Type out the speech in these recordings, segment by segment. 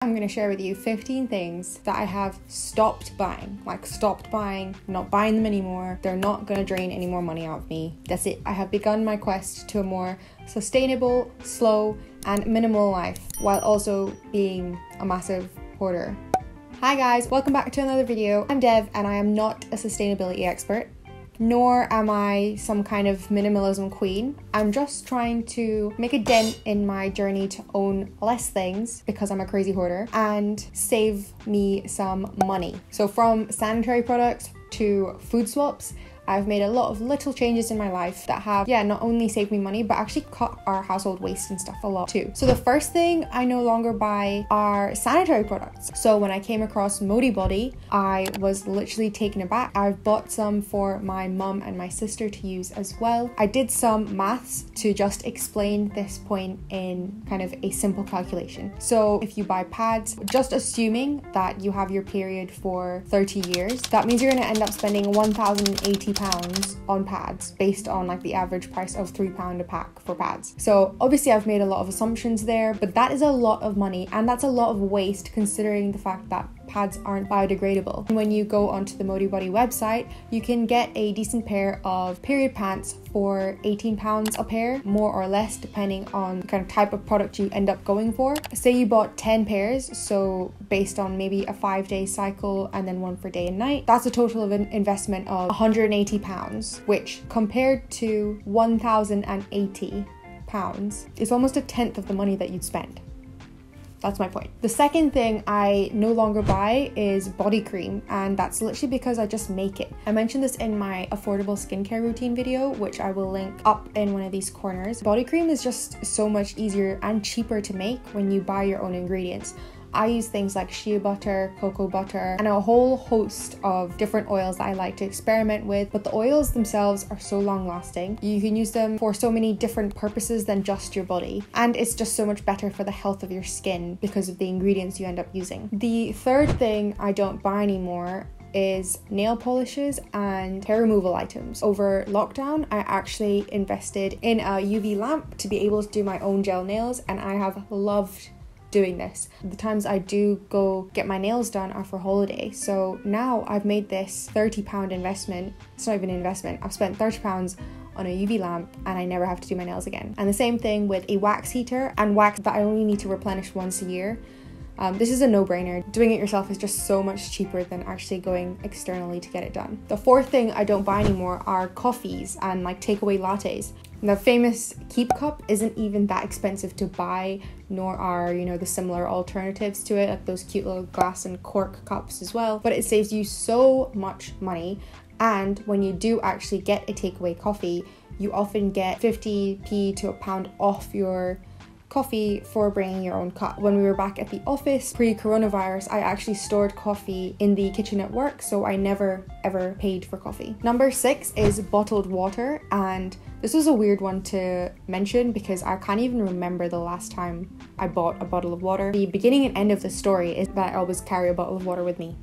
I'm going to share with you 15 things that I have stopped buying. Like stopped buying, not buying them anymore. They're not going to drain any more money out of me. That's it. I have begun my quest to a more sustainable, slow, and minimal life while also being a massive hoarder. Hi guys, welcome back to another video. I'm Dev and I am not a sustainability expert, nor am I some kind of minimalism queen. I'm just trying to make a dent in my journey to own less things because I'm a crazy hoarder and save me some money. So from sanitary products to food swaps, I've made a lot of little changes in my life that have, not only saved me money, but actually cut our household waste and stuff a lot too. So the first thing I no longer buy are sanitary products. So when I came across Modibody, I was literally taken aback. I've bought some for my mum and my sister to use as well. I did some maths to just explain this point in kind of a simple calculation. So if you buy pads, just assuming that you have your period for 30 years, that means you're going to end up spending £1,080 on pads based on like the average price of £3 a pack for pads. So obviously I've made a lot of assumptions there, but that is a lot of money and that's a lot of waste considering the fact that pads aren't biodegradable. And when you go onto the Modibody website, you can get a decent pair of period pants for £18 a pair, more or less depending on the kind of type of product you end up going for. Say you bought 10 pairs, so based on maybe a 5-day cycle and then one for day and night, that's a total of an investment of £180, which compared to £1,080 is almost a tenth of the money that you'd spend. That's my point. The second thing I no longer buy is body cream, and that's literally because I just make it. I mentioned this in my affordable skincare routine video, which I will link up in one of these corners. Body cream is just so much easier and cheaper to make when you buy your own ingredients. I use things like shea butter, cocoa butter, and a whole host of different oils that I like to experiment with, but the oils themselves are so long lasting. You can use them for so many different purposes than just your body, and it's just so much better for the health of your skin because of the ingredients you end up using. The third thing I don't buy anymore is nail polishes and hair removal items. Over lockdown, I actually invested in a UV lamp to be able to do my own gel nails, and I have loved doing this. The times I do go get my nails done are for holiday, so now I've made this £30 investment. It's not even an investment. I've spent £30 on a UV lamp and I never have to do my nails again. And the same thing with a wax heater and wax that I only need to replenish once a year. This is a no-brainer. Doing it yourself is just so much cheaper than actually going externally to get it done. The fourth thing I don't buy anymore are coffees and like takeaway lattes. The famous Keep cup isn't even that expensive to buy, nor are, the similar alternatives to it, like those cute little glass and cork cups as well. But it saves you so much money. And when you do actually get a takeaway coffee, you often get 50p to £1 off your coffee for bringing your own cup. When we were back at the office pre-coronavirus, I actually stored coffee in the kitchen at work, so I never ever paid for coffee. Number 6 is bottled water, and this was a weird one to mention because I can't even remember the last time I bought a bottle of water. The beginning and end of the story is that I always carry a bottle of water with me.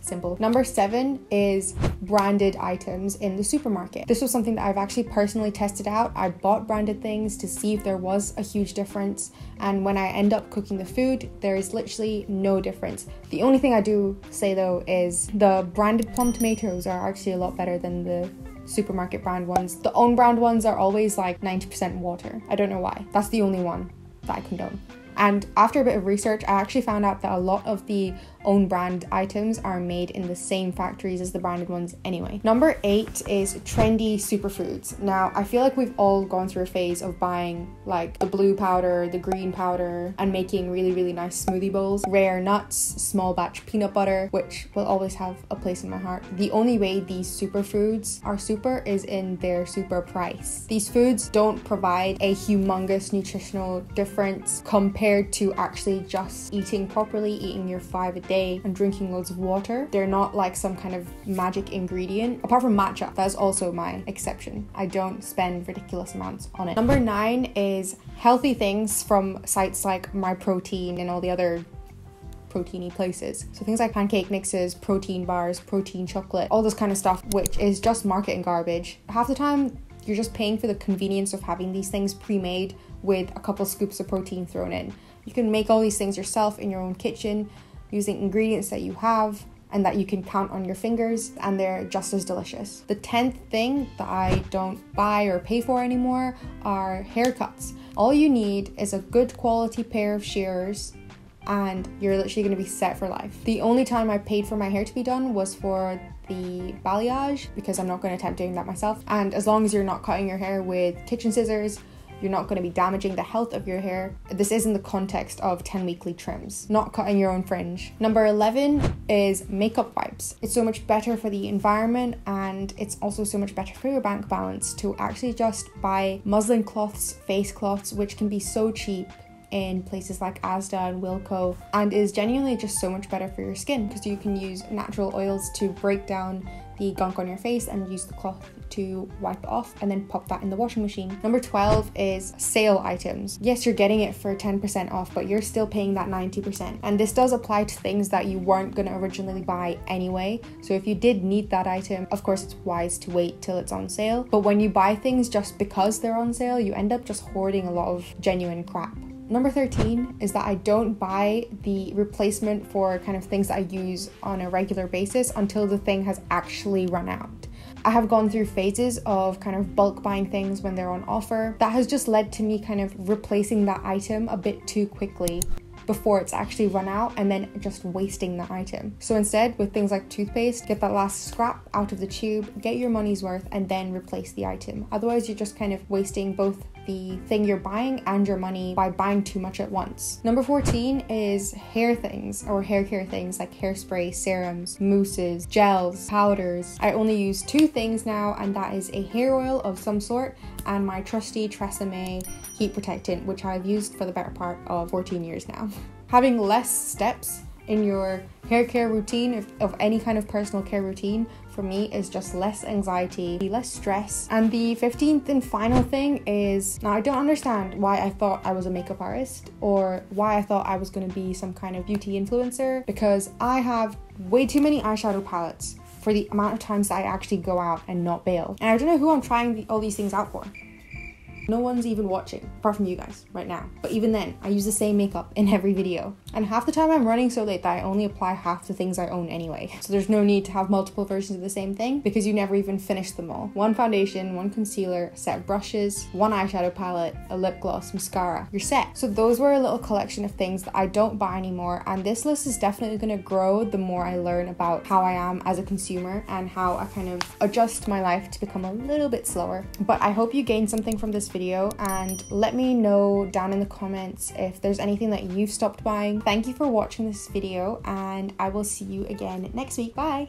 Simple. Number 7 is branded items in the supermarket. This was something that I've actually personally tested out. I bought branded things to see if there was a huge difference, and when I end up cooking the food, there is literally no difference. The only thing I do say though is the branded plum tomatoes are actually a lot better than the supermarket brand ones. The own brand ones are always like 90% water. I don't know why. That's the only one that I condone. And after a bit of research, I actually found out that a lot of the own brand items are made in the same factories as the branded ones anyway. Number 8 is Trendy superfoods. Now, I feel like we've all gone through a phase of buying like the blue powder, the green powder, and making really nice smoothie bowls. Rare nuts, small batch peanut butter, which will always have a place in my heart. The only way these superfoods are super is in their super price. These foods don't provide a humongous nutritional difference compared to actually just eating properly, eating your 5 a day and drinking loads of water. They're not like some kind of magic ingredient. Apart from matcha, that's also my exception. I don't spend ridiculous amounts on it. Number 9 is healthy things from sites like My Protein and all the other proteiny places. So things like pancake mixes, protein bars, protein chocolate, all this kind of stuff, which is just marketing garbage. Half the time, you're just paying for the convenience of having these things pre-made with a couple scoops of protein thrown in. You can make all these things yourself in your own kitchen using ingredients that you have and that you can count on your fingers, and they're just as delicious. The 10th thing that I don't buy or pay for anymore are haircuts. All you need is a good quality pair of shears and you're literally going to be set for life. The only time I paid for my hair to be done was for the balayage, because I'm not going to attempt doing that myself. And as long as you're not cutting your hair with kitchen scissors, you're not going to be damaging the health of your hair. This is in the context of 10 weekly trims, not cutting your own fringe. Number 11 is makeup wipes. It's so much better for the environment, and it's also so much better for your bank balance to actually just buy muslin cloths, face cloths, which can be so cheap in places like Asda and Wilko, and is genuinely just so much better for your skin, because you can use natural oils to break down the gunk on your face and use the cloth to wipe it off and then pop that in the washing machine. Number 12 is sale items. Yes, you're getting it for 10% off, but you're still paying that 90%. And this does apply to things that you weren't going to originally buy anyway. So if you did need that item, of course it's wise to wait till it's on sale. But when you buy things just because they're on sale, you end up just hoarding a lot of genuine crap. Number 13 is that I don't buy the replacement for kind of things that I use on a regular basis until the thing has actually run out. I have gone through phases of kind of bulk buying things when they're on offer. That has just led to me kind of replacing that item a bit too quickly before it's actually run out, and then just wasting that item. So instead, with things like toothpaste, get that last scrap out of the tube, get your money's worth, and then replace the item. Otherwise, you're just kind of wasting both the thing you're buying and your money by buying too much at once. Number 14 is hair things or hair care things like hairspray, serums, mousses, gels, powders. I only use 2 things now, and that is a hair oil of some sort and my trusty Tresemme heat protectant, which I've used for the better part of 14 years now. Having less steps in your hair care routine, of any kind of personal care routine, for me is just less anxiety, less stress. And the 15th and final thing is, now I don't understand why I thought I was a makeup artist or why I thought I was going to be some kind of beauty influencer, because I have way too many eyeshadow palettes for the amount of times that I actually go out and not bail. And I don't know who I'm trying all these things out for. No one's even watching, apart from you guys right now. But even then, I use the same makeup in every video. And half the time I'm running so late that I only apply half the things I own anyway. So there's no need to have multiple versions of the same thing, because you never even finish them all. 1 foundation, 1 concealer, a set of brushes, 1 eyeshadow palette, a lip gloss, mascara. You're set. So those were a little collection of things that I don't buy anymore. And this list is definitely going to grow the more I learn about how I am as a consumer and how I kind of adjust my life to become a little bit slower. But I hope you gained something from this video, and let me know down in the comments if there's anything that you've stopped buying. Thank you for watching this video, and I will see you again next week. Bye!